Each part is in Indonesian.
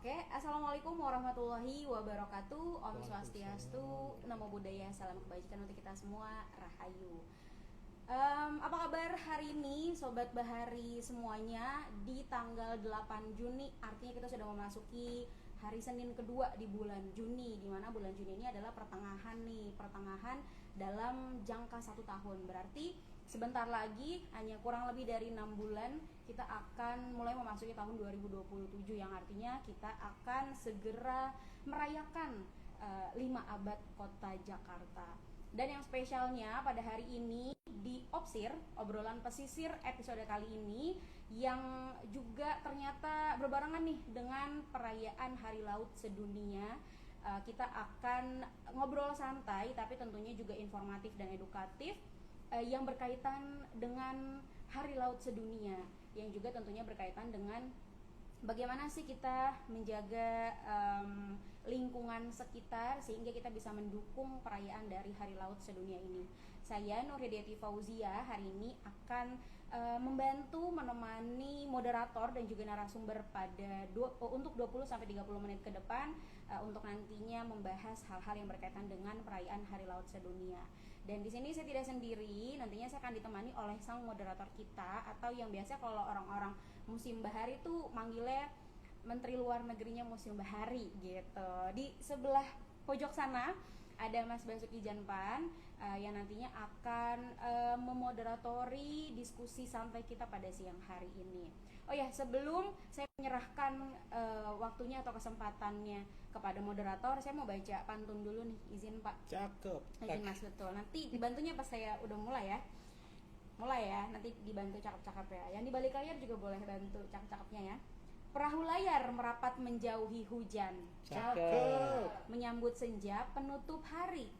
Oke, Assalamualaikum warahmatullahi wabarakatuh. Om Swastiastu, Namo Buddhaya, salam kebajikan untuk kita semua, Rahayu. Apa kabar hari ini Sobat Bahari semuanya? Di tanggal 8 Juni, artinya kita sudah memasuki hari Senin kedua di bulan Juni, di mana bulan Juni ini adalah pertengahan dalam jangka 1 tahun. Berarti sebentar lagi, hanya kurang lebih dari 6 bulan, kita akan mulai memasuki tahun 2027, yang artinya kita akan segera merayakan 5 abad kota Jakarta. Dan yang spesialnya pada hari ini di Opsir, obrolan pesisir episode kali ini, yang juga ternyata berbarengan nih dengan perayaan Hari Laut Sedunia. Kita akan ngobrol santai tapi tentunya juga informatif dan edukatif, yang berkaitan dengan Hari Laut Sedunia, yang juga tentunya berkaitan dengan bagaimana sih kita menjaga lingkungan sekitar sehingga kita bisa mendukung perayaan dari Hari Laut Sedunia ini. Saya Nur Hidayati Fauzia hari ini akan membantu menemani moderator dan juga narasumber pada untuk 20-30 menit ke depan, untuk nantinya membahas hal-hal yang berkaitan dengan perayaan Hari Laut Sedunia. Dan di sini saya tidak sendiri, nantinya saya akan ditemani oleh sang moderator kita, atau yang biasa kalau orang-orang musim bahari tuh manggilnya Menteri Luar Negerinya Museum Bahari gitu. Di sebelah pojok sana ada Mas Basuki Janpan, yang nantinya akan memoderatori diskusi santai kita pada siang hari ini. Oh ya, sebelum saya menyerahkan waktunya atau kesempatannya kepada moderator, saya mau baca pantun dulu nih, izin Pak. Cakep. Izin Mas, betul. Nanti dibantunya pas saya udah mulai ya, nanti dibantu cakep-cakep ya. Yang di balik layar juga boleh bantu cakep-cakepnya ya. Perahu layar merapat menjauhi hujan, Cakep. menyambut senja penutup hari.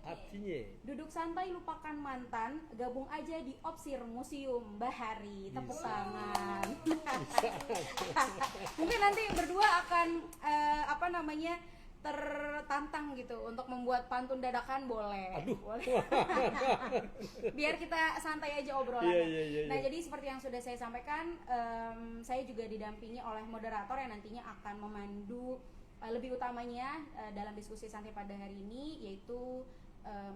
Artinya Duduk santai lupakan mantan, gabung aja di Opsir Museum Bahari. Tepuk tangan. Mungkin nanti berdua akan tertantang gitu untuk membuat pantun dadakan, boleh. Aduh. Boleh. Biar kita santai aja obrolannya. Iya. Nah, jadi seperti yang sudah saya sampaikan, saya juga didampingi oleh moderator yang nantinya akan memandu lebih utamanya dalam diskusi santai pada hari ini, yaitu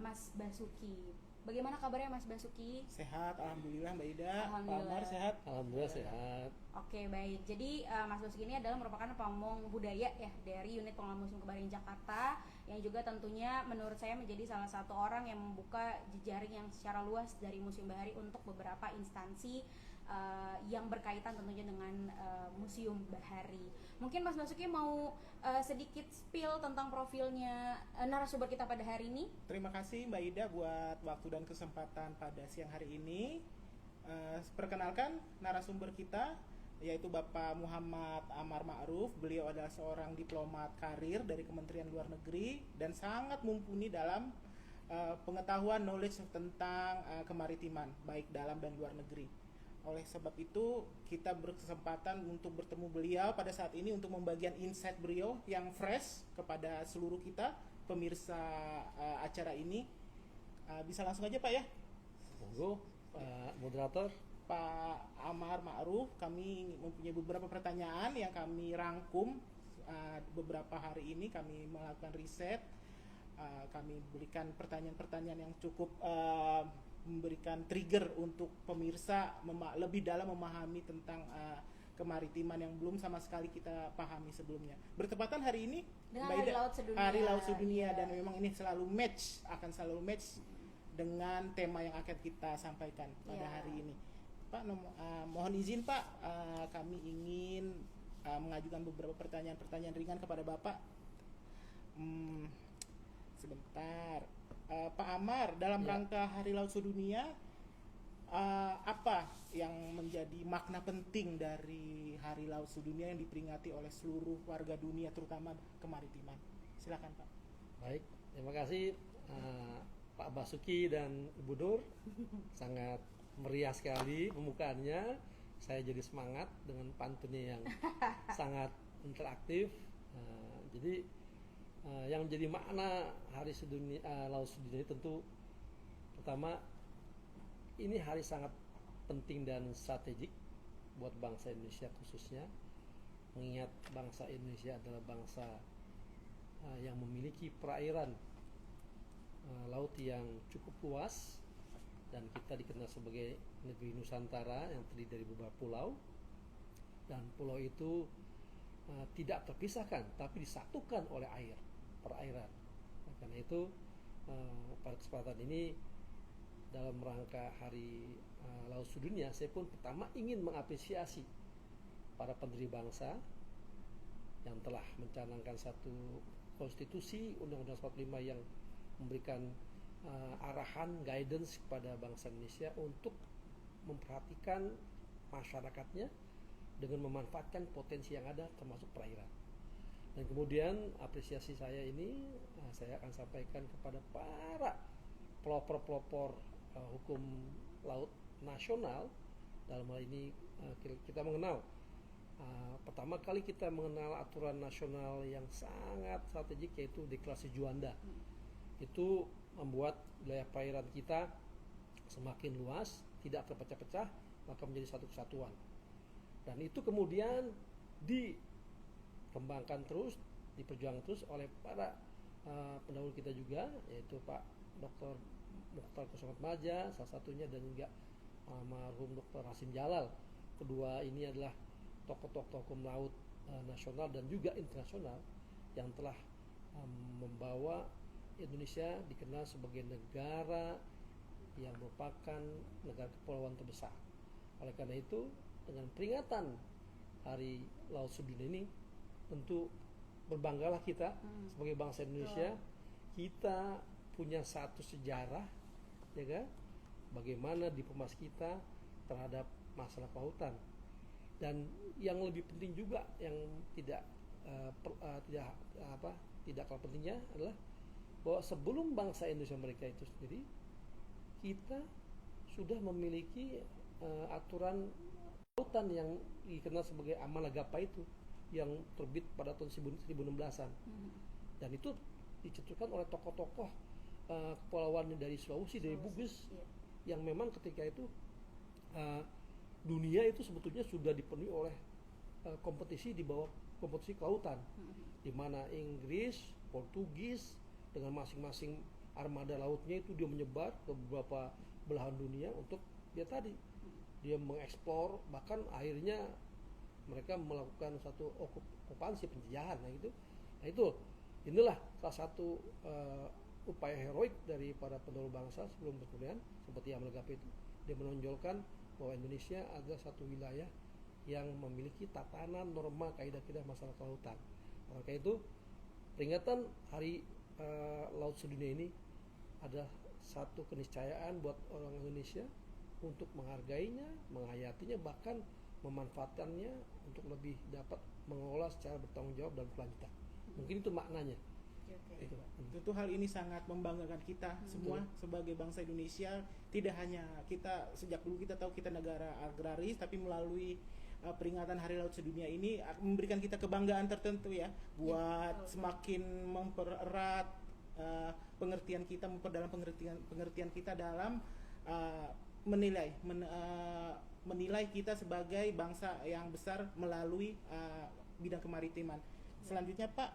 Mas Basuki. Bagaimana kabarnya Mas Basuki? Sehat, alhamdulillah Mbak Ida. Alhamdulillah. Pak Amar sehat? Alhamdulillah sehat. Oke, baik. Jadi Mas Basuki ini adalah merupakan pamong budaya ya dari unit pengelola Museum Kebaharian Jakarta, yang juga tentunya menurut saya menjadi salah satu orang yang membuka jejaring yang secara luas dari Museum Bahari untuk beberapa instansi yang berkaitan tentunya dengan Museum Bahari. Mungkin Mas Basuki mau sedikit spill tentang profilnya narasumber kita pada hari ini. Terima kasih Mbak Ida buat waktu dan kesempatan pada siang hari ini. Perkenalkan narasumber kita, yaitu Bapak Muhammad Amar Ma'ruf. Beliau adalah seorang diplomat karir dari Kementerian Luar Negeri dan sangat mumpuni dalam pengetahuan knowledge tentang kemaritiman, baik dalam dan luar negeri. Oleh sebab itu, kita berkesempatan untuk bertemu beliau pada saat ini untuk membagikan insight beliau yang fresh kepada seluruh kita, pemirsa acara ini. Bisa langsung aja Pak ya? Monggo, Pak Moderator. Pak Amar Ma'ruf, kami mempunyai beberapa pertanyaan yang kami rangkum beberapa hari ini. Kami melakukan riset, kami berikan pertanyaan-pertanyaan yang cukup memberikan trigger untuk pemirsa lebih dalam memahami tentang kemaritiman yang belum sama sekali kita pahami sebelumnya. Bertepatan hari ini dengan Hari Laut Sedunia. Hari Laut Sedunia, iya. Dan memang ini akan selalu match dengan tema yang akan kita sampaikan pada hari ini. Pak, mohon izin Pak, kami ingin mengajukan beberapa pertanyaan-pertanyaan ringan kepada Bapak. Sebentar. Pak Amar, dalam rangka Hari Laut Sedunia, apa yang menjadi makna penting dari Hari Laut Sedunia yang diperingati oleh seluruh warga dunia, terutama kemaritiman? Silakan Pak. Baik, terima kasih Pak Basuki dan Ibu Nur. Sangat meriah sekali pembukaannya. Saya jadi semangat dengan pantunnya yang sangat interaktif. Jadi yang menjadi makna Hari Laut Sedunia tentu pertama, ini hari sangat penting dan strategik buat bangsa Indonesia khususnya, mengingat bangsa Indonesia adalah bangsa yang memiliki perairan laut yang cukup luas, dan kita dikenal sebagai negeri Nusantara yang terdiri dari beberapa pulau, dan pulau itu tidak terpisahkan tapi disatukan oleh air, perairan. Karena itu pada kesempatan ini dalam rangka Hari Laut Sedunia, saya pun pertama ingin mengapresiasi para pendiri bangsa yang telah mencanangkan satu konstitusi Undang-Undang 45 yang memberikan arahan, guidance kepada bangsa Indonesia untuk memperhatikan masyarakatnya dengan memanfaatkan potensi yang ada termasuk perairan. Dan kemudian apresiasi saya ini saya akan sampaikan kepada para pelopor-pelopor hukum laut nasional. Dalam hal ini kita mengenal pertama kali kita mengenal aturan nasional yang sangat strategik, yaitu Deklarasi Juanda. Itu membuat wilayah perairan kita semakin luas, tidak terpecah-pecah, maka menjadi satu kesatuan. Dan itu kemudian dikembangkan terus, diperjuangkan terus oleh para pendahulu kita juga, yaitu Pak Dr. Mukhtar Kusumatmaja salah satunya, dan juga almarhum Dr. Hasim Jalal. Kedua ini adalah tokoh-tokoh hukum laut nasional dan juga internasional yang telah membawa Indonesia dikenal sebagai negara yang merupakan negara kepulauan terbesar. Oleh karena itu, dengan peringatan Hari Laut Sedunia ini, tentu berbanggalah kita sebagai bangsa Indonesia. Kita punya satu sejarah, ya kan? Bagaimana diplomasi kita terhadap masalah kelautan. Dan yang lebih penting juga, yang tidak kalah pentingnya adalah bahwa sebelum bangsa Indonesia mereka itu sendiri, kita sudah memiliki aturan lautan yang dikenal sebagai Amanah Gapa itu, yang terbit pada tahun 1016-an. Dan itu dicetuskan oleh tokoh-tokoh kepulauan dari Sulawesi, dari Bugis, yang memang ketika itu dunia itu sebetulnya sudah dipenuhi oleh kompetisi di bawah kompetisi kelautan, di mana Inggris, Portugis dengan masing-masing armada lautnya itu dia menyebar ke beberapa belahan dunia untuk dia mengeksplor, bahkan akhirnya mereka melakukan satu okupansi, penjajahan. Nah itu inilah salah satu upaya heroik dari para pendahulu bangsa sebelum berkemudian, seperti Amanah Gapa itu. Dia menonjolkan bahwa Indonesia adalah satu wilayah yang memiliki tatanan, norma, kaidah-kaidah masalah kelautan. Maka itu peringatan Hari Laut Sedunia ini adalah satu keniscayaan buat orang Indonesia untuk menghargainya, menghayatinya, bahkan memanfaatkannya untuk lebih dapat mengelola secara bertanggung jawab dan berkelanjutan. Mungkin itu maknanya. Tentu hal ini sangat membanggakan kita semua sebagai bangsa Indonesia. Tidak hanya kita, sejak dulu kita tahu kita negara agraris, tapi melalui peringatan Hari Laut Sedunia ini memberikan kita kebanggaan tertentu ya, buat semakin mempererat pengertian kita, memperdalam pengertian kita dalam menilai kita sebagai bangsa yang besar melalui bidang kemaritiman. Selanjutnya Pak,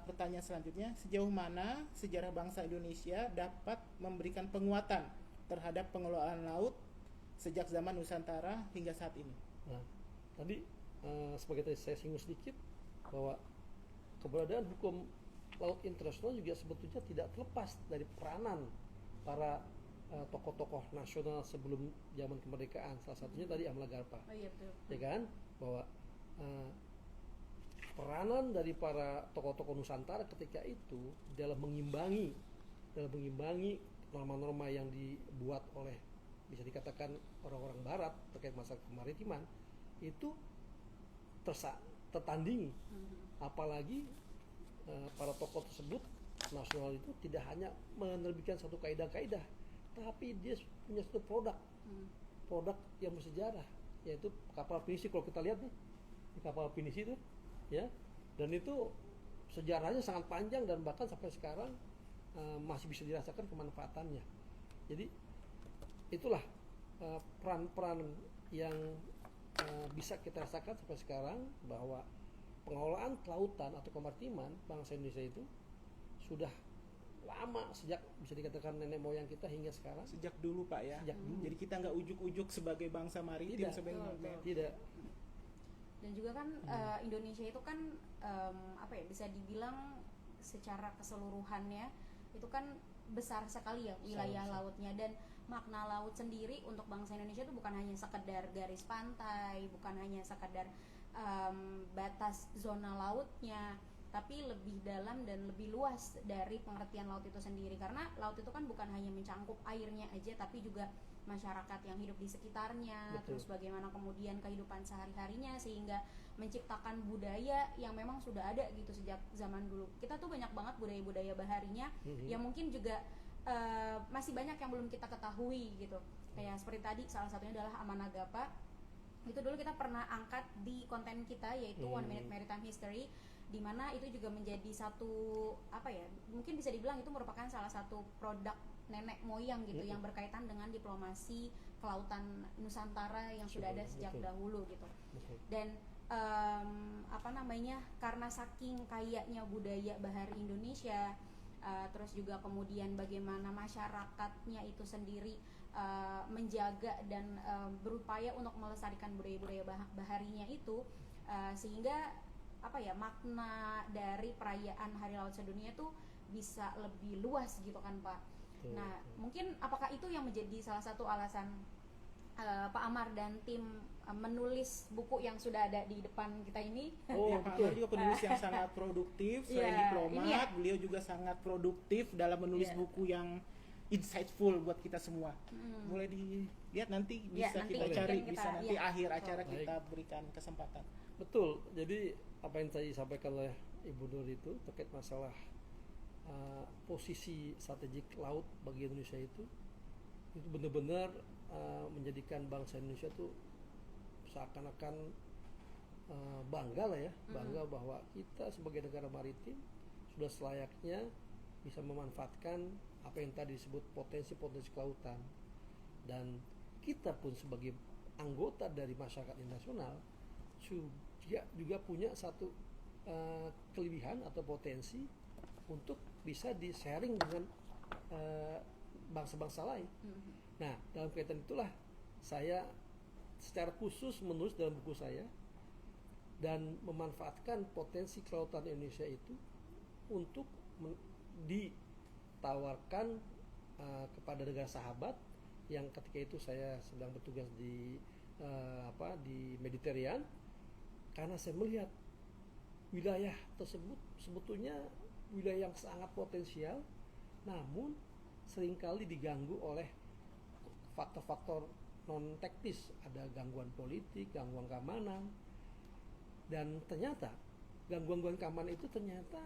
pertanyaan selanjutnya, sejauh mana sejarah bangsa Indonesia dapat memberikan penguatan terhadap pengelolaan laut sejak zaman Nusantara hingga saat ini? Nah, tadi sebagai tadi saya singgung sedikit bahwa keberadaan hukum laut internasional juga sebetulnya tidak terlepas dari peranan para tokoh-tokoh nasional sebelum zaman kemerdekaan. Salah satunya tadi Amanah Gapa. Oh iya betul. Ya kan? Bahwa peranan dari para tokoh-tokoh Nusantara ketika itu dalam mengimbangi norma-norma yang dibuat oleh, bisa dikatakan, orang-orang barat terkait masalah kemaritiman itu tertandingi. Apalagi para tokoh tersebut nasional itu tidak hanya menerbitkan satu kaidah-kaidah, tapi dia punya satu produk yang bersejarah, yaitu kapal pinisi. Kalau kita lihat nih, di kapal pinisi itu ya, dan itu sejarahnya sangat panjang dan bahkan sampai sekarang masih bisa dirasakan kemanfaatannya. Jadi itulah peran-peran yang bisa kita rasakan sampai sekarang bahwa pengelolaan kelautan atau kemaritiman bangsa Indonesia itu sudah lama, sejak bisa dikatakan nenek moyang kita hingga sekarang. Sejak dulu Pak ya. Sejak dulu. Jadi kita nggak ujuk-ujuk sebagai bangsa maritim Tidak. sebenarnya. Tidak. Dan juga kan Indonesia itu kan apa ya, bisa dibilang secara keseluruhannya itu kan besar sekali ya wilayah Besar. lautnya, dan makna laut sendiri untuk bangsa Indonesia itu bukan hanya sekedar garis pantai, bukan hanya sekedar batas zona lautnya, tapi lebih dalam dan lebih luas dari pengertian laut itu sendiri. Karena laut itu kan bukan hanya mencangkup airnya aja, tapi juga masyarakat yang hidup di sekitarnya. Betul. Terus bagaimana kemudian kehidupan sehari-harinya, sehingga menciptakan budaya yang memang sudah ada gitu sejak zaman dulu. Kita tuh banyak banget budaya-budaya baharinya yang mungkin juga masih banyak yang belum kita ketahui gitu. Kayak seperti tadi salah satunya adalah Amanagapa. Itu dulu kita pernah angkat di konten kita, yaitu 1 Minute Maritime History, di mana itu juga menjadi satu apa ya, mungkin bisa dibilang itu merupakan salah satu produk nenek moyang gitu yang berkaitan dengan diplomasi kelautan Nusantara yang sudah ada sejak dahulu gitu. Dan apa namanya, karena saking kayanya budaya bahari Indonesia, terus juga kemudian bagaimana masyarakatnya itu sendiri menjaga dan berupaya untuk melestarikan budaya-budaya baharinya itu, sehingga apa ya, makna dari perayaan Hari Laut Sedunia itu bisa lebih luas gitu kan Pak. Nah, mungkin apakah itu yang menjadi salah satu alasan Pak Amar dan tim menulis buku yang sudah ada di depan kita ini? Ya, Pak Amar juga penulis yang sangat produktif, selain diplomat, beliau juga sangat produktif dalam menulis buku yang insightful buat kita semua. Mulai dilihat nanti bisa nanti kita cari, kita, bisa nanti akhir acara kita berikan kesempatan. Betul. Jadi apa yang tadi disampaikan oleh Ibu Nur itu terkait masalah posisi strategik laut bagi Indonesia itu benar-benar menjadikan bangsa Indonesia itu seakan-akan bangga lah ya, bangga bahwa kita sebagai negara maritim sudah selayaknya bisa memanfaatkan apa yang tadi disebut potensi-potensi kelautan, dan kita pun sebagai anggota dari masyarakat internasional juga punya satu kelebihan atau potensi untuk bisa di-sharing dengan bangsa-bangsa lain. Nah, dalam kaitan itulah saya secara khusus menulis dalam buku saya dan memanfaatkan potensi kelautan Indonesia itu untuk ditawarkan kepada negara sahabat yang ketika itu saya sedang bertugas di Mediterranean, karena saya melihat wilayah tersebut sebetulnya wilayah yang sangat potensial, namun seringkali diganggu oleh faktor-faktor non teknis, ada gangguan politik, gangguan keamanan, dan ternyata gangguan keamanan itu ternyata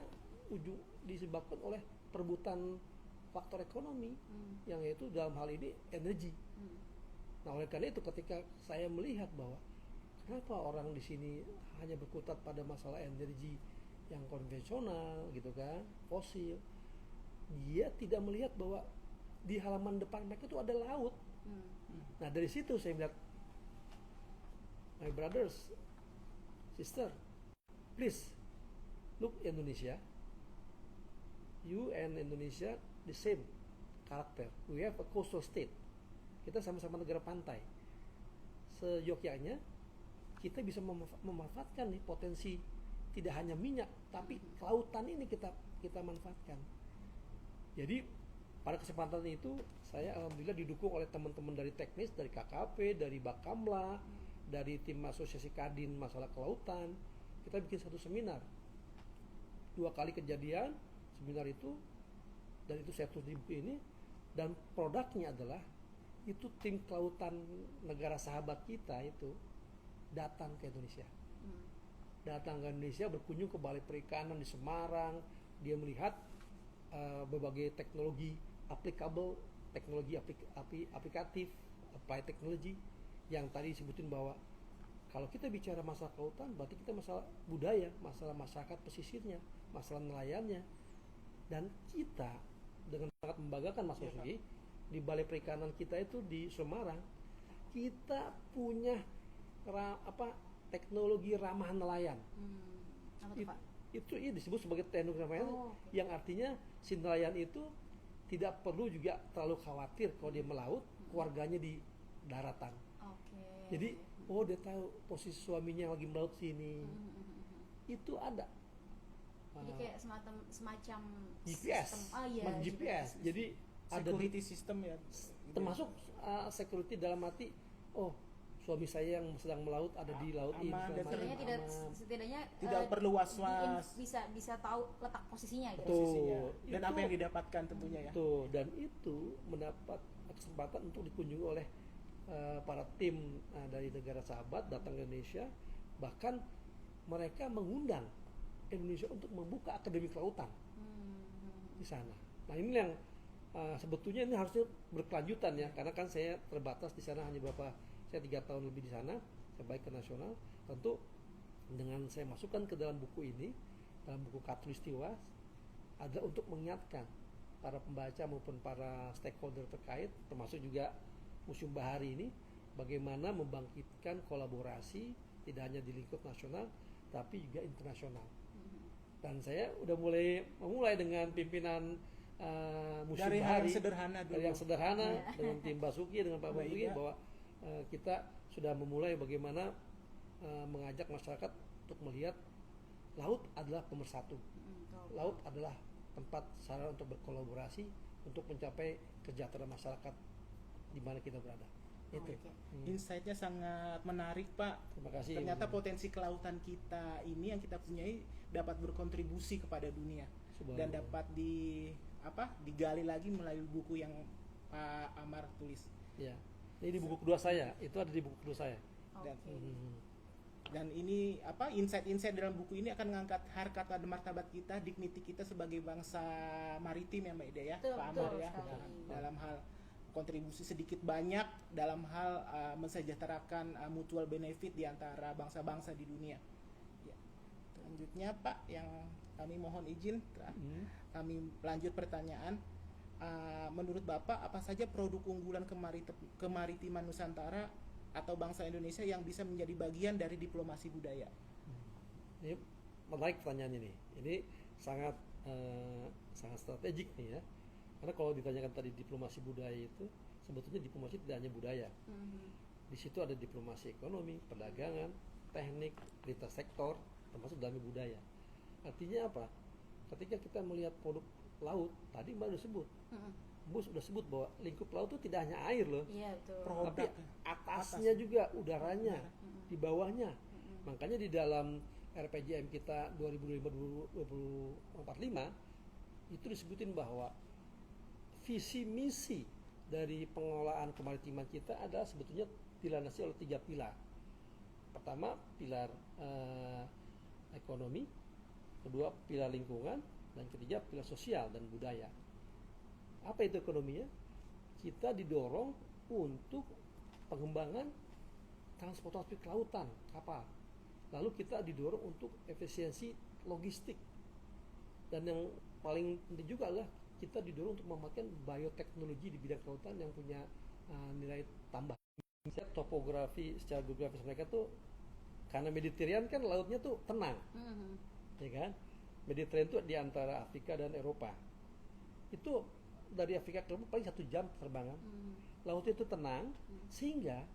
disebabkan oleh perebutan faktor ekonomi, yang yaitu dalam hal ini energi. Nah, oleh karena itu ketika saya melihat bahwa kenapa orang di sini hanya berkutat pada masalah energi yang konvensional gitu kan, fosil, dia tidak melihat bahwa di halaman depan mereka itu ada laut. Nah, dari situ saya melihat, my brothers, sister, please look Indonesia. You and Indonesia the same karakter. We have a coastal state. Kita sama-sama negara pantai. Seyogyanya kita bisa memanfaatkan nih potensi tidak hanya minyak, tapi kelautan ini kita manfaatkan. Jadi pada kesempatan itu saya alhamdulillah didukung oleh teman-teman dari teknis, dari KKP, dari Bakamla, dari tim asosiasi Kadin masalah kelautan. Kita bikin satu seminar. 2 kali kejadian seminar itu, dan itu saya tulis di buku ini, dan produknya adalah itu tim kelautan negara sahabat kita itu datang ke Indonesia. Datang ke Indonesia, berkunjung ke Balai Perikanan di Semarang. Dia melihat berbagai teknologi applicable, teknologi aplikatif, applied technology, yang tadi disebutin bahwa kalau kita bicara masalah kelautan berarti kita masalah budaya, masalah masyarakat pesisirnya, masalah nelayannya. Dan kita dengan sangat membanggakan Mas Musugi, di Balai Perikanan kita itu di Semarang, kita punya teknologi ramah nelayan. Apa tuh, Pak? Itu disebut sebagai teknologi ramah nelayan, yang artinya si nelayan itu tidak perlu juga terlalu khawatir kalau dia melaut, keluarganya di daratan. Jadi dia tahu posisi suaminya lagi melaut sini. Itu ada. Jadi kayak semacam GPS, GPS. Jadi security system ya. Termasuk security dalam arti, suami saya yang sedang melaut ada di laut ini. Setidaknya tidak perlu was-was. Bisa tahu letak posisinya gitu. Dan apa yang didapatkan tentunya ya. Dan itu mendapat kesempatan untuk dikunjungi oleh para tim dari negara sahabat datang ke Indonesia, bahkan mereka mengundang Indonesia untuk membuka akademi kelautan di sana. Nah ini yang sebetulnya ini harusnya berkelanjutan ya, karena kan saya terbatas di sana hanya saya 3 tahun lebih di sana, saya balik ke nasional. Tentu dengan saya masukkan ke dalam buku ini, dalam buku Khatulistiwa, ada untuk mengingatkan para pembaca maupun para stakeholder terkait, termasuk juga Museum Bahari ini, bagaimana membangkitkan kolaborasi tidak hanya di lingkup nasional tapi juga internasional. Dan saya udah memulai dengan pimpinan Museum dari Bahari yang sederhana dulu. Dari yang sederhana dengan tim Basuki, dengan Pak Basuki, bahwa kita sudah memulai bagaimana mengajak masyarakat untuk melihat laut adalah pemersatu. Laut adalah tempat sarana untuk berkolaborasi untuk mencapai kesejahteraan masyarakat di mana kita berada. Itu. Insight-nya sangat menarik, Pak. Terima kasih. Ternyata potensi kelautan kita ini yang kita punyai dapat berkontribusi kepada dunia dan dapat digali lagi melalui buku yang Pak Amar tulis. Ya. Ini di buku kedua saya. Itu ada di buku kedua saya. Dan ini insight-insight dalam buku ini akan mengangkat harkat dan martabat kita, dignity kita sebagai bangsa maritim ya Mbak Ida ya, Pak Amar ya. Dalam hal kontribusi sedikit banyak dalam hal mensejahterakan mutual benefit di antara bangsa-bangsa di dunia. Ya. Selanjutnya Pak, yang kami mohon izin, kami lanjut pertanyaan. Menurut Bapak, apa saja produk unggulan kemaritiman Nusantara atau bangsa Indonesia yang bisa menjadi bagian dari diplomasi budaya? Ini menarik pertanyaan ini. Ini sangat strategik nih ya. Karena kalau ditanyakan tadi diplomasi budaya itu, sebetulnya diplomasi tidak hanya budaya. Di situ ada diplomasi ekonomi, perdagangan, teknik, lintas sektor, termasuk dalam budaya. Artinya apa? Ketika kita melihat produk laut, tadi Mbak sudah sebut. Mbak sudah sebut bahwa lingkup laut itu tidak hanya air loh. Iya, betul. Tapi atasnya juga udaranya, di bawahnya. Makanya di dalam RPJM kita 2045 itu disebutin bahwa visi misi dari pengelolaan kemaritiman kita adalah sebetulnya dilandasi oleh 3 pilar. Pertama, pilar ekonomi, kedua pilar lingkungan, dan ketiga pilar sosial dan budaya. Apa itu ekonominya? Kita didorong untuk pengembangan transportasi kelautan, kapal. Lalu kita didorong untuk efisiensi logistik. Dan yang paling penting juga adalah kita didorong untuk memakai bioteknologi di bidang kelautan yang punya nilai tambah. Topografi secara geografis mereka tuh, karena Mediterranean kan lautnya tuh tenang, ya kan? Mediterranean itu di antara Afrika dan Eropa. Itu dari Afrika ke Eropa paling 1 jam terbangan. Lautnya itu tenang, sehingga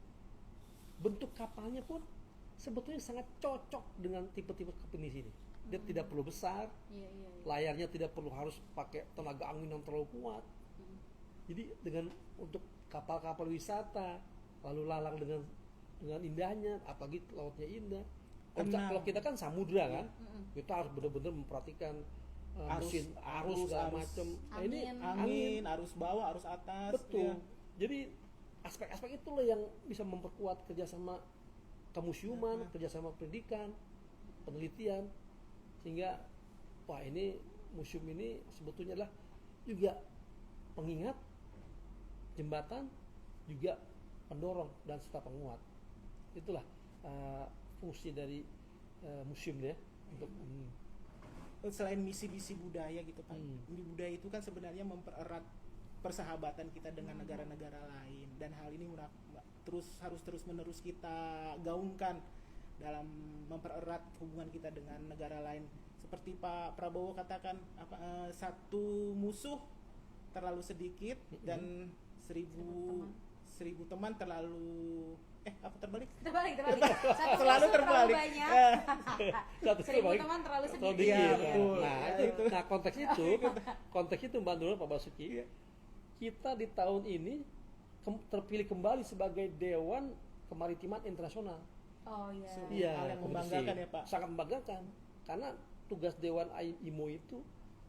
bentuk kapalnya pun sebetulnya sangat cocok dengan tipe-tipe kapal di sini. Dia tidak perlu besar, layarnya tidak perlu harus pakai tenaga angin yang terlalu kuat. Jadi dengan untuk kapal-kapal wisata, lalu lalang dengan indahnya, apalagi lautnya indah. Kalau kita kan samudra kan, kita harus benar-benar memperhatikan arus segala macam. Ini angin, arus bawah, arus atas. Betul. Ya. Jadi aspek-aspek itulah yang bisa memperkuat kerjasama kemusiuman, kerjasama pendidikan, penelitian, sehingga ini museum ini sebetulnya adalah juga pengingat, jembatan, juga pendorong dan serta penguat. Itulah fungsi dari museum ya. Untuk selain misi-misi budaya gitu Pak, budaya itu kan sebenarnya mempererat persahabatan kita dengan negara-negara lain, dan hal ini harus terus menerus kita gaungkan dalam mempererat hubungan kita dengan negara lain. Seperti Pak Prabowo katakan, satu musuh terlalu sedikit dan seribu teman terlalu terbalik. Satu Selalu musuh terbalik. terlalu banyak. Seribu teman terlalu sedikit. Iya, betul. Nah, konteks itu Mbak Nurul, Pak Basuki, kita di tahun ini terpilih kembali sebagai Dewan Kemaritiman Internasional. Oh iya. Iya, Hal yang membanggakan ya Pak. Sangat membanggakan, karena tugas Dewan IMO itu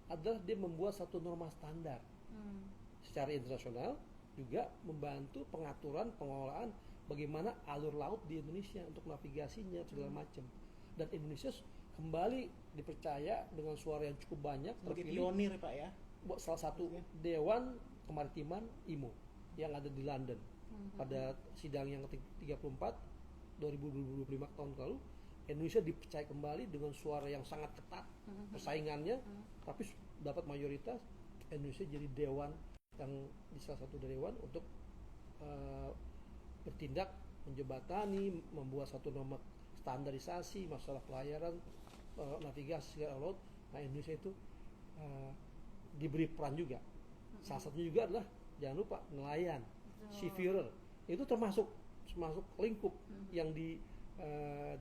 adalah dia membuat satu norma standar secara internasional, juga membantu pengaturan pengelolaan bagaimana alur laut di Indonesia untuk navigasinya segala macam. Dan Indonesia kembali dipercaya dengan suara yang cukup banyak Sebagai terpilih pionir Pak ya. buat salah satu Dewan Kemaritiman IMO yang ada di London pada sidang yang ke-34 2025 tahun lalu. Indonesia dipercaya kembali dengan suara yang sangat ketat persaingannya, tapi dapat mayoritas. Indonesia jadi dewan yang di salah satu dewan untuk bertindak menjembatani, membuat satu norma standarisasi masalah pelayaran navigasi segala laut. Nah, Indonesia itu diberi peran juga. Salah satunya juga adalah jangan lupa nelayan, seafarer itu termasuk lingkup yang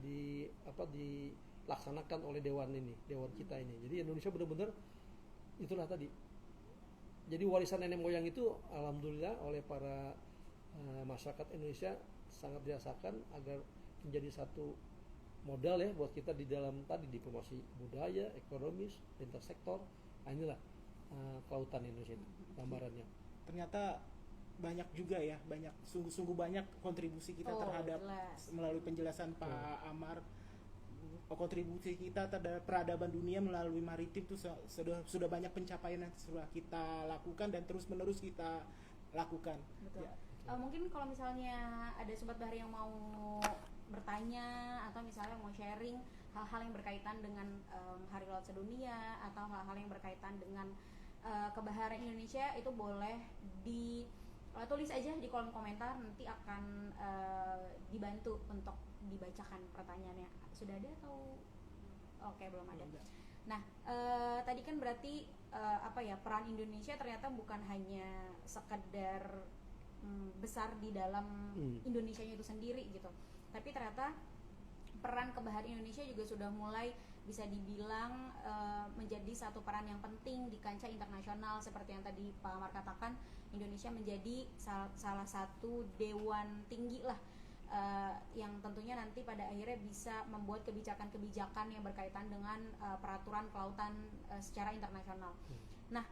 dilaksanakan oleh dewan kita ini. Jadi Indonesia benar-benar itulah tadi. Jadi warisan nenek moyang itu alhamdulillah oleh para masyarakat Indonesia sangat dirasakan agar menjadi satu modal ya buat kita di dalam tadi diplomasi budaya, ekonomis, lintas sektor. Nah, inilah kelautan Indonesia itu gambarannya. Ternyata banyak juga ya, sungguh-sungguh banyak kontribusi kita terhadap jelas. Melalui penjelasan Pak Amar, kontribusi kita terhadap peradaban dunia melalui maritim itu sudah banyak pencapaian yang sudah kita lakukan dan terus-menerus kita lakukan. Betul. Ya. Mungkin kalau misalnya ada sobat bahari yang mau bertanya atau misalnya mau sharing hal-hal yang berkaitan dengan Hari Laut Sedunia atau hal-hal yang berkaitan dengan kebaharan Indonesia, itu boleh tulis aja di kolom komentar, nanti akan dibantu untuk dibacakan pertanyaannya. Sudah ada atau oke, belum ada. Nah, tadi kan berarti peran Indonesia ternyata bukan hanya sekedar besar di dalam Indonesianya itu sendiri gitu, tapi ternyata peran kebaharan Indonesia juga sudah mulai bisa dibilang menjadi satu peran yang penting di kancah internasional. Seperti yang tadi Pak Amar katakan, Indonesia menjadi salah satu dewan tinggi lah yang tentunya nanti pada akhirnya bisa membuat kebijakan-kebijakan yang berkaitan dengan peraturan kelautan secara internasional. Nah,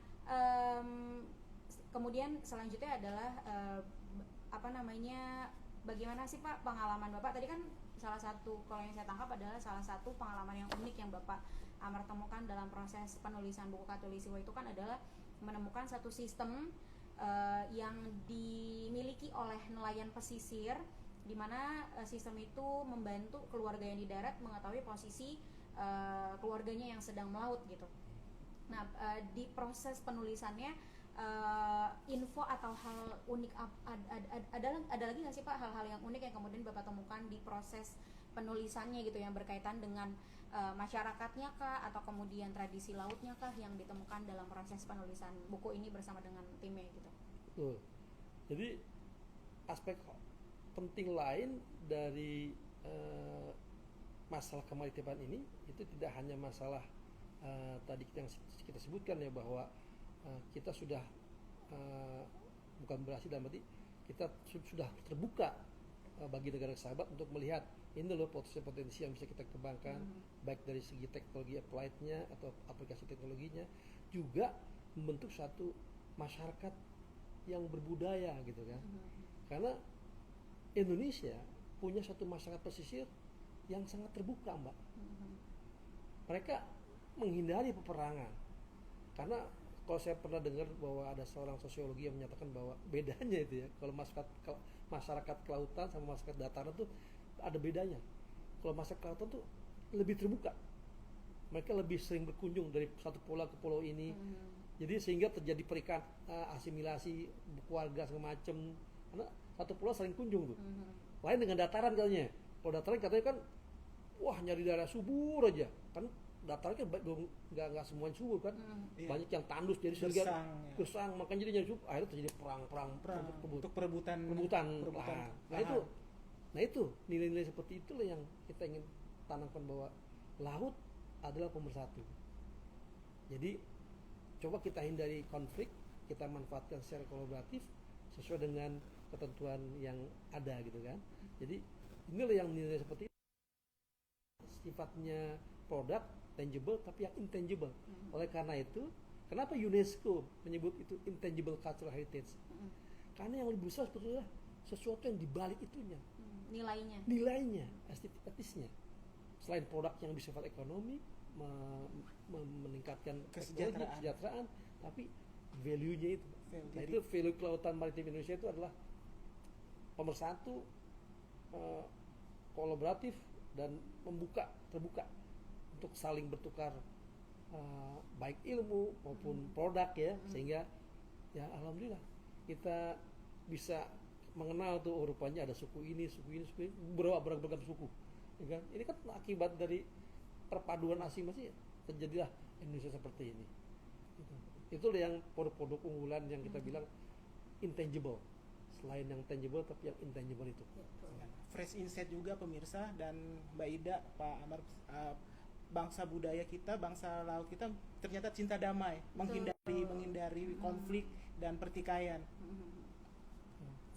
kemudian selanjutnya adalah bagaimana sih Pak pengalaman Bapak? Tadi kan salah satu, kalau yang saya tangkap adalah salah satu pengalaman yang unik yang Bapak Amar temukan dalam proses penulisan buku Katulistiwa itu kan adalah menemukan satu sistem yang dimiliki oleh nelayan pesisir, di mana sistem itu membantu keluarga yang di darat mengetahui posisi keluarganya yang sedang melaut gitu. Nah, di proses penulisannya info atau hal unik ada lagi nggak sih Pak hal-hal yang unik yang kemudian Bapak temukan di proses penulisannya gitu, yang berkaitan dengan masyarakatnya kah atau kemudian tradisi lautnya kah yang ditemukan dalam proses penulisan buku ini bersama dengan timnya gitu? Betul. Jadi aspek penting lain dari masalah kemaritiman ini itu tidak hanya masalah tadi yang kita sebutkan ya, bahwa kita sudah bukan berhasil dalam arti kita sudah terbuka bagi negara sahabat untuk melihat ini loh potensi yang bisa kita kembangkan, baik dari segi teknologi applied-nya atau aplikasi teknologinya, juga membentuk satu masyarakat yang berbudaya gitu kan. Karena Indonesia punya satu masyarakat pesisir yang sangat terbuka, Mbak. Mereka menghindari peperangan. Karena kalau saya pernah dengar bahwa ada seorang sosiologi yang menyatakan bahwa bedanya itu ya, kalau masyarakat kelautan sama masyarakat dataran tuh ada bedanya. Kalau masyarakat kelautan tuh lebih terbuka. Mereka lebih sering berkunjung dari satu pulau ke pulau ini. Jadi sehingga terjadi asimilasi keluarga segala macam. Karena satu pulau saling kunjung tuh. Lain dengan dataran katanya. Kalau dataran katanya kan wah nyari daerah subur aja. Kan dataran kan nggak semuanya subur kan. Iya. Banyak yang tandus jadi Gersang, sehingga ya. gersang, makanya jadi nyari subur. Akhirnya terjadi perang Untuk perebutan rebutan lahan. nah itu nilai-nilai seperti itulah yang kita ingin tanamkan bahwa laut adalah pemersatu. Jadi coba kita hindari konflik, kita manfaatkan secara kolaboratif sesuai dengan ketentuan yang ada gitu kan. Jadi inilah yang nilai seperti itu, sifatnya produk tangible tapi yang intangible. Oleh karena itu, kenapa UNESCO menyebut itu intangible cultural heritage? Karena yang lebih besar sebetulnya sesuatu yang dibalik itunya, nilainya, estetisnya. Selain produk yang bersifat ekonomi, meningkatkan kesejahteraan, tapi value-nya itu. Nah itu value kelautan maritim Indonesia itu adalah pemersatu, kolaboratif dan terbuka untuk saling bertukar baik ilmu maupun produk ya, sehingga ya alhamdulillah kita bisa mengenal tuh rupanya ada suku ini beragam suku, ya kan? Ini kan akibat dari perpaduan masing-masing terjadilah Indonesia seperti ini. Itulah yang produk-produk unggulan yang kita bilang intangible, selain yang tangible tapi yang intangible itu. Fresh insight juga pemirsa dan Mbak Ida, Pak Amar, bangsa budaya kita, bangsa laut kita ternyata cinta damai, menghindari konflik dan pertikaian.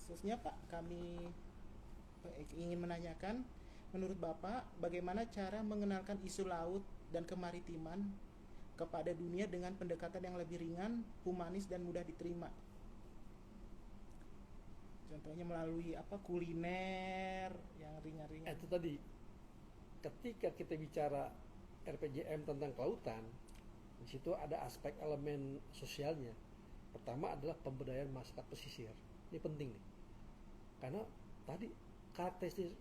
Khususnya Pak, kami ingin menanyakan, menurut Bapak, bagaimana cara mengenalkan isu laut dan kemaritiman kepada dunia dengan pendekatan yang lebih ringan, humanis dan mudah diterima? Contohnya melalui kuliner yang ringan-ringan. Itu tadi, ketika kita bicara RPJM tentang kelautan, di situ ada aspek elemen sosialnya. Pertama adalah pemberdayaan masyarakat pesisir. Ini penting nih, karena tadi karakteristik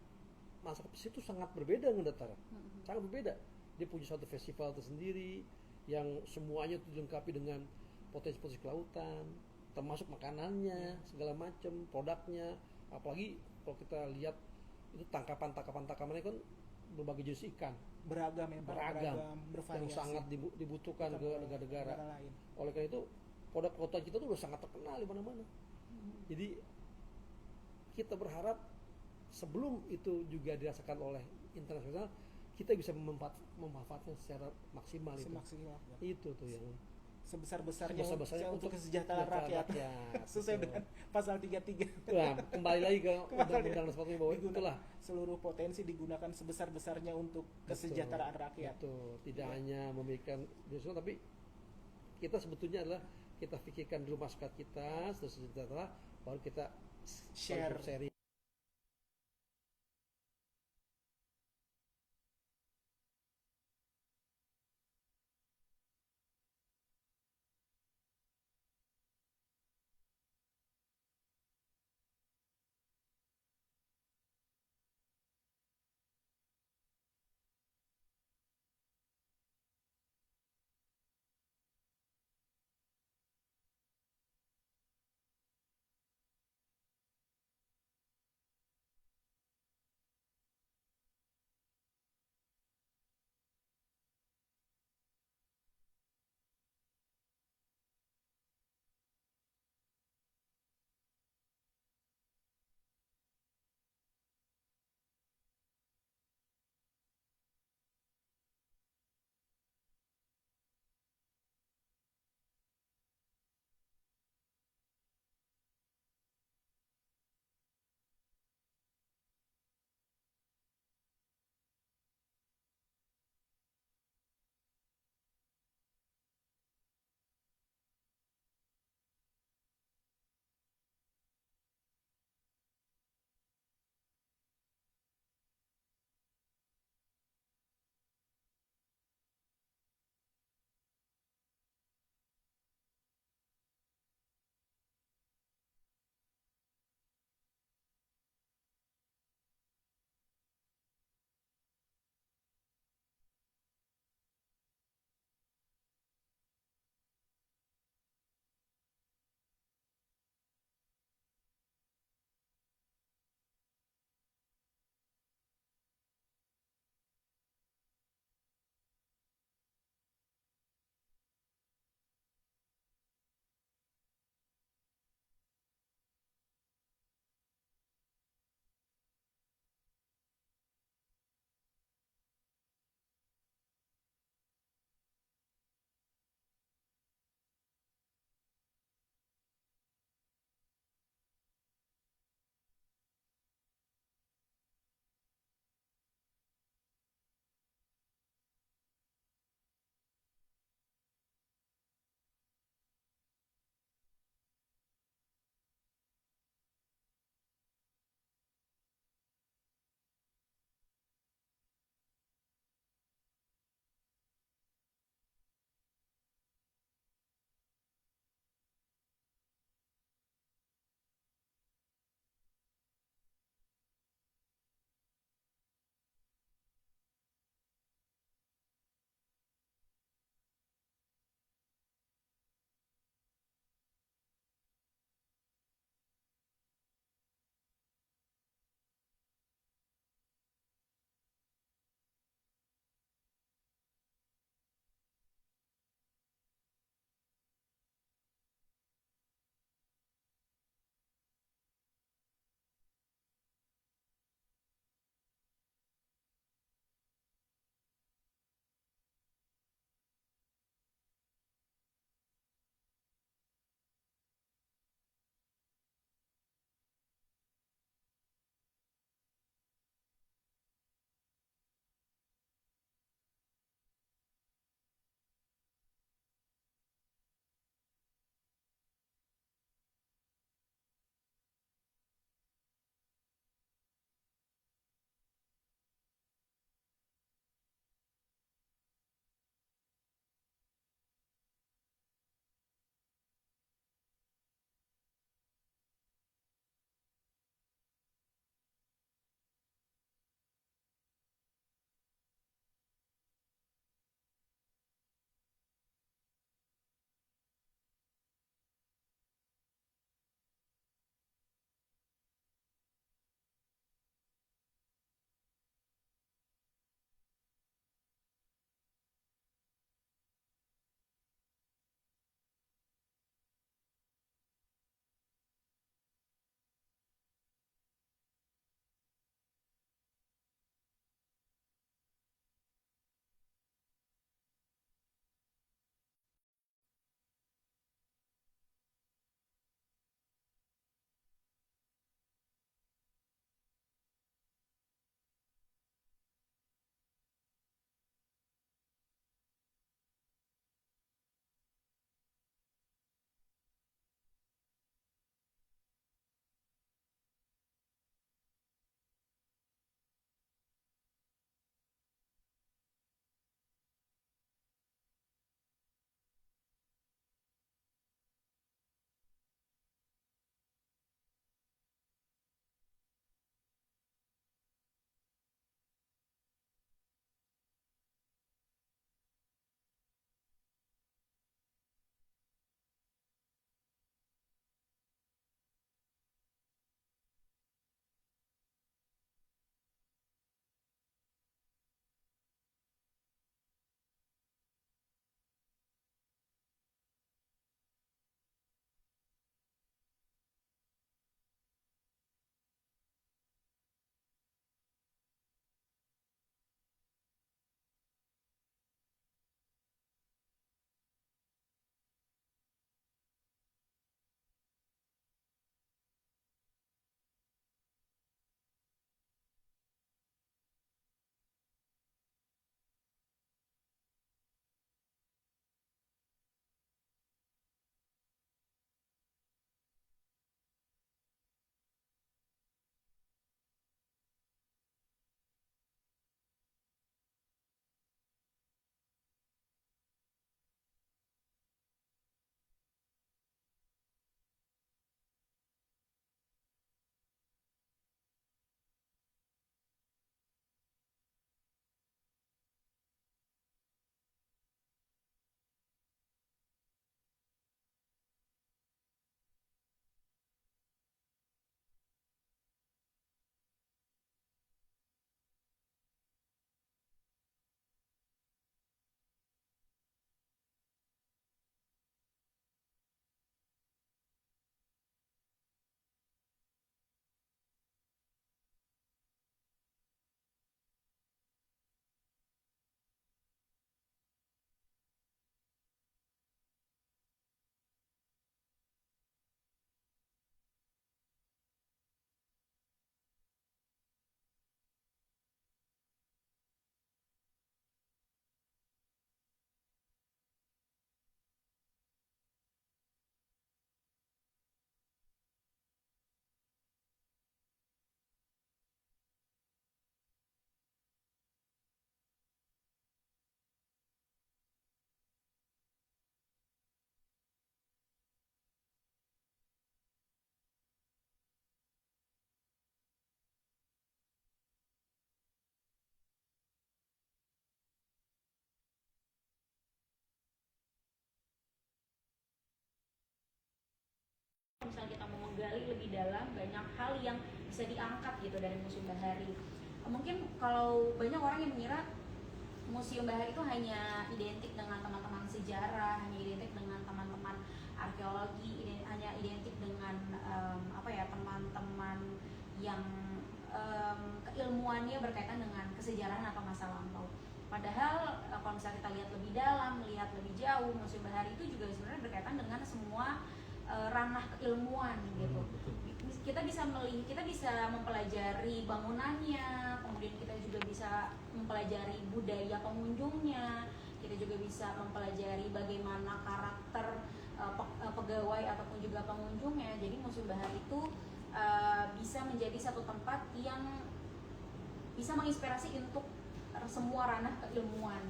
masyarakat pesisir itu sangat berbeda dengan dataran, sangat berbeda. Dia punya suatu festival tersendiri yang semuanya itu dilengkapi dengan potensi-potensi kelautan, termasuk makanannya, segala macam produknya. Apalagi kalau kita lihat itu tangkapan-tangkapannya kan berbagai jenis ikan, beragam, bervariasi, yang sangat dibutuhkan ke negara-negara lain. Oleh karena itu produk kelautan kita tuh udah sangat terkenal di mana-mana. Jadi kita berharap sebelum itu juga dirasakan oleh internasional, kita bisa memanfaatkan secara maksimal itu tuh yang sebesar-besarnya untuk kesejahteraan rakyat. Sesuai dengan pasal 33. Nah, kembali lagi ke undang-undang seperti bahwa itulah seluruh potensi digunakan sebesar-besarnya untuk kesejahteraan rakyat. Betul. Tidak hanya memberikan nasional, tapi kita sebetulnya adalah kita pikirkan dulu masyarakat kita, sejahtera, baru kita share. digali lebih dalam, banyak hal yang bisa diangkat gitu dari Museum Bahari. Mungkin kalau banyak orang yang mengira Museum Bahari itu hanya identik dengan teman-teman sejarah, hanya identik dengan teman-teman arkeologi, hanya identik dengan teman-teman yang keilmuannya berkaitan dengan kesejarahan atau masa lampau. Padahal kalau misalnya kita lihat lebih dalam, melihat lebih jauh, Museum Bahari itu juga sebenarnya berkaitan dengan semua ranah keilmuan gitu. Kita bisa mempelajari bangunannya, kemudian kita juga bisa mempelajari budaya pengunjungnya, kita juga bisa mempelajari bagaimana karakter pegawai ataupun juga pengunjungnya. Jadi Museum Bahari itu bisa menjadi satu tempat yang bisa menginspirasi untuk semua ranah keilmuan.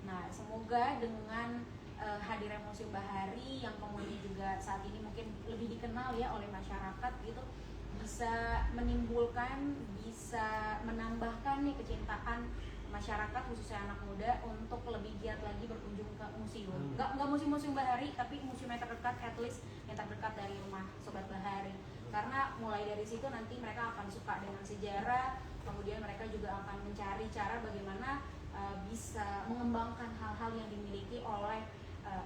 Nah, semoga dengan hadirnya Museum Bahari yang kemudian juga saat ini mungkin lebih dikenal ya oleh masyarakat gitu, bisa menimbulkan, bisa menambahkan nih kecintaan masyarakat khususnya anak muda untuk lebih giat lagi berkunjung ke museum. Nggak museum Bahari, tapi museum yang terdekat, at least yang terdekat dari rumah Sobat Bahari. Karena mulai dari situ nanti mereka akan suka dengan sejarah, kemudian mereka juga akan mencari cara bagaimana bisa mengembangkan hal-hal yang dimiliki oleh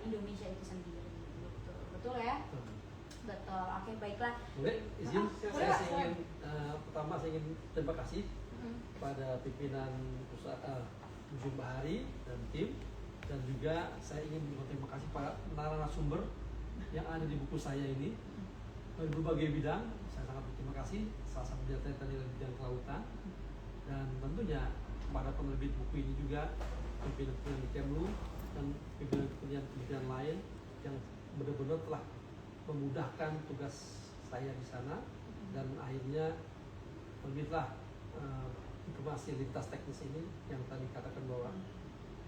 Indonesia itu sendiri. Betul ya? Betul. Oke, baiklah. Boleh izin saya ingin pertama saya ingin terima kasih pada pimpinan Museum Bahari dan tim, dan juga saya ingin berterima kasih pada narasumber yang ada di buku saya ini dari berbagai bidang. Saya sangat berterima kasih. Salah satu tadi dari bidang kelautan, dan tentunya kepada penerbit buku ini juga, pimpinan-pimpinan di Kemlu dan pimpinan-pimpinan lain yang benar-benar telah memudahkan tugas saya di sana, dan akhirnya terbitlah informasi lintas teknis ini yang tadi katakan bahwa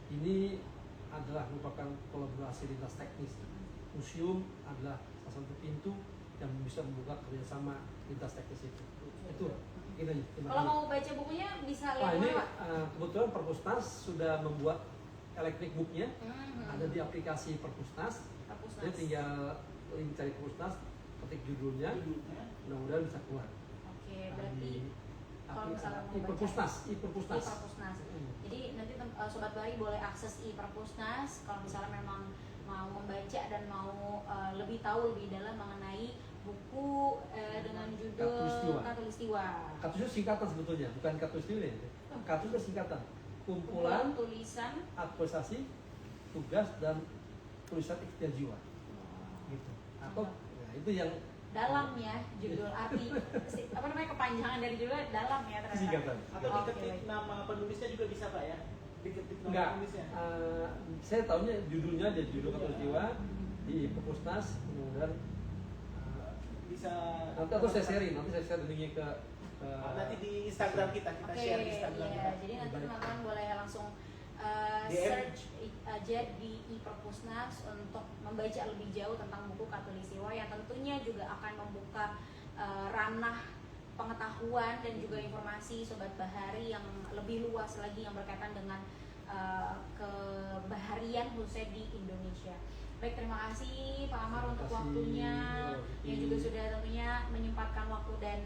ini adalah merupakan kolaborasi lintas teknis. Museum adalah salah satu pintu yang bisa membuka kerjasama lintas teknis itu. Itu kita. Kalau mau baca bukunya bisa lihat ini kebetulan Perpusnas sudah membuat electric booknya, ada di aplikasi Perpusnas. Jadi tinggal link cari Perpusnas, ketik judulnya, mudah-mudahan bisa keluar. Oke, berarti kalau misalnya mau baca Perpusnas. Jadi nanti Sobat Bahari boleh akses Perpusnas kalau misalnya memang mau membaca dan mau lebih tahu lebih dalam mengenai buku dengan judul Katulistiwa. Katulistiwa singkatan sebetulnya, bukan Katulistiwa ya. Katulistiwa singkatan, kumpulan tulisan, advokasi, tugas dan tulisan ikhtiar jiwa. Gitu. Atau itu yang dalam ya judul arti kepanjangan dari judul dalam ya ternyata. Singkatan. Atau diketik nama penulisnya juga bisa Pak ya? Diketik nama penulisnya. Saya tahunya judulnya aja, judul Katulistiwa di Perpusnas, kemudian bisa nanti saya share linknya ke nanti di Instagram kita share di Instagram kita. Jadi nanti teman-teman boleh langsung search aja di Perpusnas untuk membaca lebih jauh tentang buku Katulistiwa yang tentunya juga akan membuka ranah pengetahuan dan juga informasi Sobat Bahari yang lebih luas lagi yang berkaitan dengan kebaharian khususnya di Indonesia. Baik, terima kasih Pak Amar untuk waktunya yang juga sudah tentunya menyempatkan waktu dan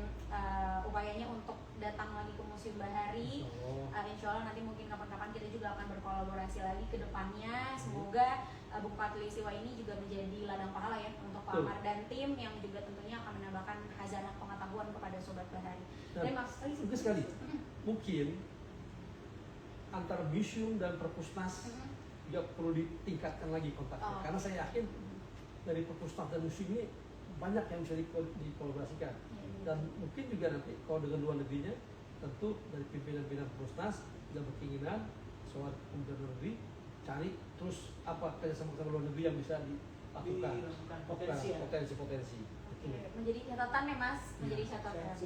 upayanya untuk datang lagi ke Museum Bahari. Insya Allah nanti mungkin kapan-kapan kita juga akan berkolaborasi lagi ke depannya. Semoga buku Katulistiwa ini juga menjadi ladang pahala ya untuk Pak Amar dan tim yang juga tentunya akan menambahkan khazanah pengetahuan kepada Sobat Bahari. Terima kasih sekali. Mungkin antara museum dan Perpusnas juga perlu ditingkatkan lagi kontaknya, karena saya yakin dari Perpusnas dan museum ini banyak yang bisa dikolaborasikan. Dan mungkin juga nanti kalau dengan luar negerinya, tentu dari pimpinan-pimpinan Perpusnas sudah berkeinginan soal pimpinan luar negeri cari terus apa kerjasama luar negeri yang bisa dilakukan potensi. Menjadi catatan ya Mas, menjadi catatan.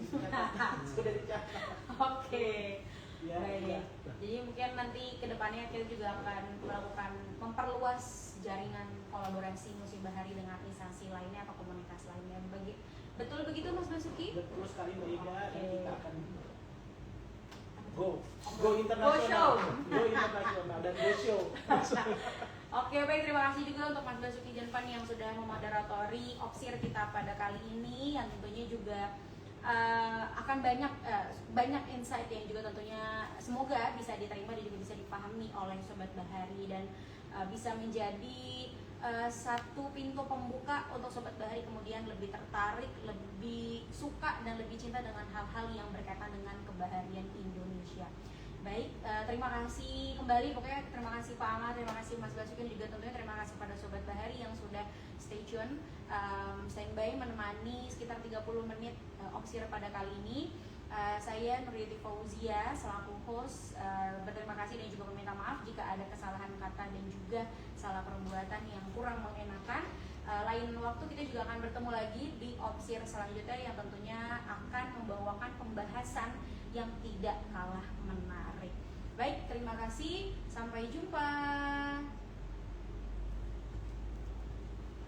Sudah dicatat. Oke. Ya, baik. Jadi mungkin nanti kedepannya kita juga akan melakukan memperluas jaringan kolaborasi Museum Bahari dengan instansi lainnya atau komunitas lainnya. Betul begitu Mas Basuki? Betul sekali Mbak Ida. Kita akan go internasional, go internasional dan go show. Oke, baik, terima kasih juga untuk Mas Basuki Janpan yang sudah memoderatori Opsir kita pada kali ini, yang tentunya juga akan banyak insight yang juga tentunya semoga bisa diterima dan juga bisa dipahami oleh Sobat Bahari, dan bisa menjadi satu pintu pembuka untuk Sobat Bahari kemudian lebih tertarik, lebih suka dan lebih cinta dengan hal-hal yang berkaitan dengan kebaharian Indonesia. Baik, terima kasih kembali, pokoknya terima kasih Pak Amar, terima kasih Mas Basuki, dan juga tentunya terima kasih pada Sobat Bahari yang sudah stay tune, standby menemani sekitar 30 menit Opsir pada kali ini. Saya Nuriyati Fauzia selaku host, berterima kasih dan juga meminta maaf jika ada kesalahan kata dan juga salah perbuatan yang kurang mengenakan. Lain waktu kita juga akan bertemu lagi di Opsir selanjutnya yang tentunya akan membawakan pembahasan yang tidak kalah menarik. Baik, terima kasih, sampai jumpa.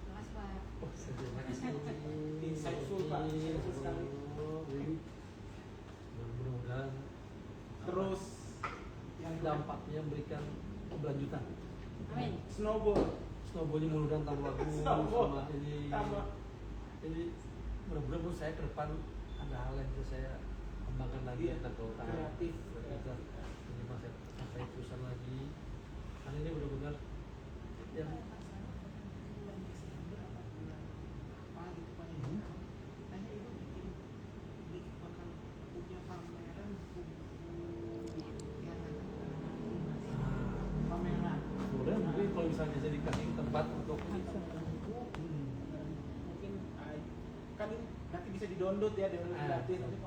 Terima kasih Pak. Terima kasih. Insightful, Pak. Insightful sekali. Mudah-mudahan Terus yang dampaknya memberikan keberlanjutan. Amin. Snowballnya mudah-mudahan tambah bagus. Snowball. Sama ini mudah-mudahan menurut saya ke depan ada hal yang bisa saya kembangkan lagi tentang kehutanan kreatif. kita ini masih sampai terusan lagi. Karena ini benar-benar yang kemudian mungkin kalau misalnya saya dikasih tempat untuk mungkin kan nanti bisa di download ya, download gratis. Nanti